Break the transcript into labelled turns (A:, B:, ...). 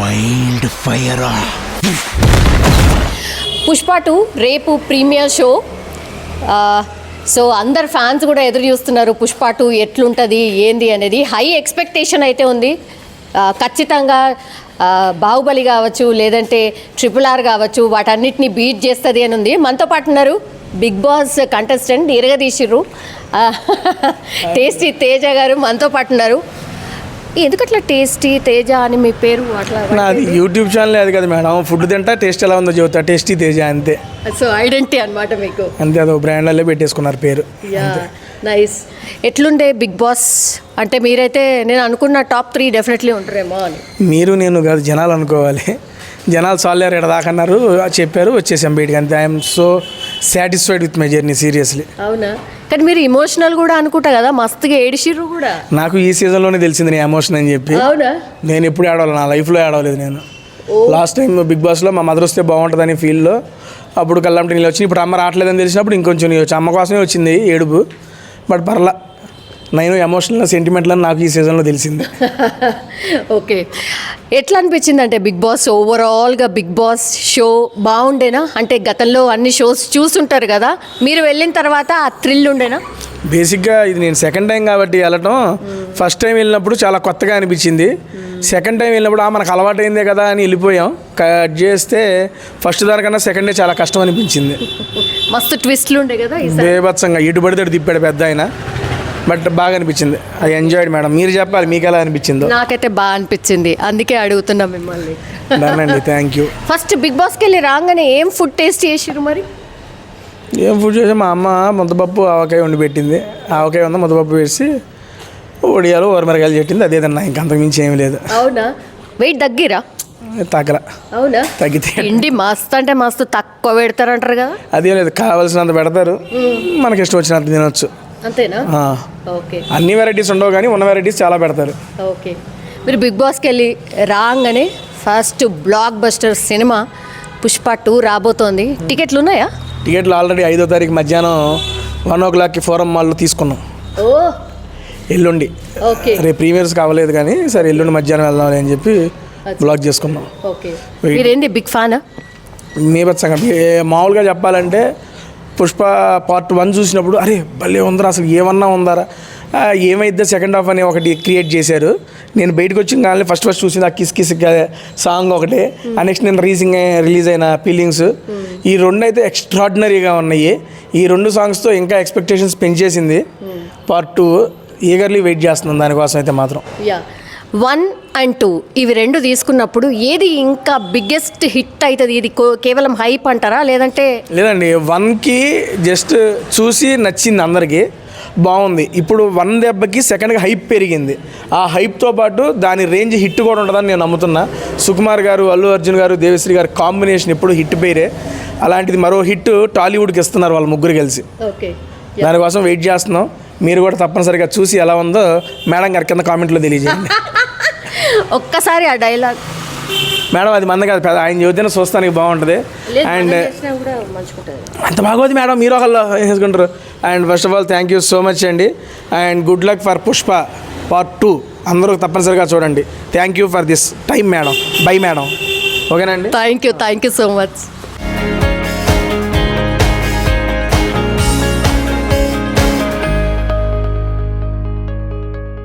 A: Wild fire.
B: Pushpa 2 రేపు premiere show. So అందరు fans కూడా ఎదురు చూస్తున్నారు పుష్ప 2 ఎట్లుంటుంది ఏంది అనేది. హై ఎక్స్పెక్టేషన్ అయితే ఉంది. ఖచ్చితంగా బాహుబలి కావచ్చు, లేదంటే RRR కావచ్చు, వాటన్నిటిని బీట్ చేస్తుంది అని ఉంది. మనతో పాటు ఉన్నారు బిగ్ బాస్ కంటెస్టెంట్ ఇరగదీసిర్రు టేస్టీ తేజ గారు మనతో పాటు ఉన్నారు. ఎందుకట్లా టేస్టీ తేజ అని మీ పేరు అట్లా?
C: నాది యూట్యూబ్ ఛానల్ అది కదా మేడం, ఫుడ్ తింటా టేస్ట్ ఎలా ఉందో చెబుతా, టేస్టీ తేజ అంతే.
B: సో ఐడెంటిటీ అనమాట మీకు.
C: అంతే, అదో బ్రాండ్లలో పెట్టేసుకున్నారు పేరు.
B: నైస్. ఎట్లుండే బిగ్ బాస్ అంటే? మీరైతే నేను అనుకున్న టాప్ 3 డెఫినెట్లీ ఉంటారేమో అని.
C: మీరు నేను కాదు, జనాలు అనుకోవాలి. జనాలు సాల్లేరు ఎక్కడ దాకా అన్నారు, చెప్పారు, వచ్చేసాం బయటికి అంతే. I'm so satisfied with my journey, seriously.
B: అవునా? కానీ మీరు ఇమోషనల్ కూడా అనుకుంటా కదా, మస్తుగా ఏడిసిర్రు కూడా.
C: నాకు ఈ సీజన్లోనే తెలిసింది నేను ఎమోషన్ అని చెప్పి.
B: అవునా?
C: నేను ఎప్పుడు ఏడవాలి, నా లైఫ్లో ఏడవలేదు నేను. లాస్ట్ టైం బిగ్ బాస్లో మా మదర్ వస్తే బాగుంటుందని ఫీల్లో అప్పుడు కళ్ళంటే నీళ్ళు వచ్చింది. ఇప్పుడు అమ్మ రావట్లేదని తెలిసినప్పుడు ఇంకొంచెం నీ వచ్చి అమ్మ కోసమే వచ్చింది ఏడుపు. బట్ పర్లా, నేను ఎమోషనల్ సెంటిమెంట్లు అని నాకు ఈ సీజన్లో తెలిసింది.
B: ఓకే. ఎట్లా అనిపించింది అంటే బిగ్ బాస్ ఓవరాల్గా బిగ్ బాస్ షో బాగుండేనా? అంటే గతంలో అన్ని షోస్ చూస్తుంటారు కదా, మీరు వెళ్ళిన తర్వాత ఆ థ్రిల్ ఉండేనా?
C: బేసిక్గా ఇది నేను సెకండ్ టైం కాబట్టి వెళ్ళటం, ఫస్ట్ టైం వెళ్ళినప్పుడు చాలా కొత్తగా అనిపించింది. సెకండ్ టైం వెళ్ళినప్పుడు మనకు అలవాటు అయిందే కదా అని వెళ్ళిపోయాం. కట్ చేస్తే ఫస్ట్ దానికన్నా సెకండ్ డే చాలా కష్టం అనిపించింది.
B: మస్తు ట్విస్ట్లు ఉండే కదా,
C: బేభత్సంగా ఇటు పడితే తిప్పాడు పెద్ద ఆయన. బట్ బాగా అనిపించింది, ఐ ఎంజాయ్డ్. మేడం మీరు చెప్పాలి, మీకు ఎలా అనిపించిందో.
B: నాకైతే బాగా అనిపించింది, అందుకే అడుగుతున్నా మిమ్మల్ని.
C: అండి, థ్యాంక్ యూ.
B: ఫస్ట్ బిగ్ బాస్కి వెళ్ళి రాగానే ఏం ఫుడ్ టేస్ట్ చేసిరు మరి?
C: ఏం ఫుడ్ చేసి మా అమ్మ ముద్దపప్పు ఆవకాయ వండి పెట్టింది. ఆవకాయ ఉందా ముద్దపప్పు వేసి ఒడియాలు ఓరమిరకాయలు చెట్టింది, అదే తిన్నా. ఇంకంతకు మించి ఏమి లేదు.
B: అవునా? వెయిట్ తగ్గిరా?
C: తగ్గరా?
B: అవునా?
C: తగ్గితే
B: ఇండి మస్తు అంటే మస్తు తక్కువ పెడతారంటారు కదా.
C: అదే లేదు, కావాల్సినంత పెడతారు, మనకి ఇష్టం వచ్చినంత తినొచ్చు.
B: అంతేనా? ఓకే.
C: అన్ని వెరైటీస్ ఉండవు కానీ ఉన్న వెరైటీస్ చాలా పెడతారు.
B: ఓకే. మీరు బిగ్ బాస్కి వెళ్ళి రాగానే first block buster cinema Pushpa 2 రాబోతోంది. టికెట్లు ఉన్నాయా?
C: టికెట్లు ఆల్రెడీ 5వ తారీఖు మధ్యాహ్నం 1 o'clockకి ఫోరం మాల్లో తీసుకున్నాం.
B: ఓ,
C: ఎల్లుండి.
B: ఓకే.
C: రేపు ప్రీమియర్స్ కావలేదు కానీ సరే ఎల్లుండి మధ్యాహ్నం వెళ్దామని అని చెప్పి బ్లాక్ చేసుకున్నాం.
B: ఓకే. మీరేంటి బిగ్ ఫ్యానా?
C: మేబత్సంగా మామూలుగా చెప్పాలంటే పుష్ప పార్ట్ 1 చూసినప్పుడు అరే భలే ఉందరా, అసలు ఏమన్నా ఉందారా, ఏమైద్దా సెకండ్ హాఫ్ అని ఒకటి క్రియేట్ చేశారు. నేను బయటకు వచ్చిన కానీ ఫస్ట్ చూసింది ఆ కిస్ కిస్ సాంగ్ ఒకటి. నెక్స్ట్ నేను రిలీజ్ అయిన ఫీలింగ్స్, ఈ రెండు అయితే ఎక్స్ట్రాడినరీగా ఉన్నాయి. ఈ 2 సాంగ్స్తో ఇంకా ఎక్స్పెక్టేషన్స్ పెంచేసింది. పార్ట్ 2 ఈగర్లీ వెయిట్ చేస్తున్నాను దానికోసం అయితే మాత్రం.
B: 1 and 2 ఇవి 2 తీసుకున్నప్పుడు ఏది ఇంకా బిగ్గెస్ట్ హిట్ అవుతుంది? ఇది కేవలం హైప్ అంటారా, లేదంటే?
C: లేదండి, 1కి జస్ట్ చూసి నచ్చింది అందరికీ, బాగుంది. ఇప్పుడు 1 దెబ్బకి సెకండ్కి హైప్ పెరిగింది. ఆ హైప్తో పాటు దాని రేంజ్ హిట్ కూడా ఉంటుందని నేను నమ్ముతున్నా. సుకుమార్ గారు, అల్లు అర్జున్ గారు, దేవిశ్రీ గారు కాంబినేషన్ ఎప్పుడు హిట్ పేరే. అలాంటిది మరో హిట్ టాలీవుడ్కి ఇస్తున్నారు వాళ్ళు ముగ్గురు కలిసి.
B: ఓకే.
C: దానికోసం వెయిట్ చేస్తున్నాం. మీరు కూడా తప్పనిసరిగా చూసి ఎలా ఉందో మేడం గారి కింద కామెంట్లో తెలియజేయండి.
B: ఒక్కసారి ఆ డైలాగ్.
C: మేడం అది మంద కాదు, ఆయన చదివితేనే చూస్తానికి బాగుంటుంది. అండ్ అంత బాగోదు మేడం, మీరు ఒకళ్ళు వేసుకుంటారు. And first of all thank you so much అండి. And good luck for Pushpa part 2. అందరూ తప్పనిసరిగా చూడండి. Thank you for this time madam. Bye madam. ఓకేనా అండి?
B: Thank you so much.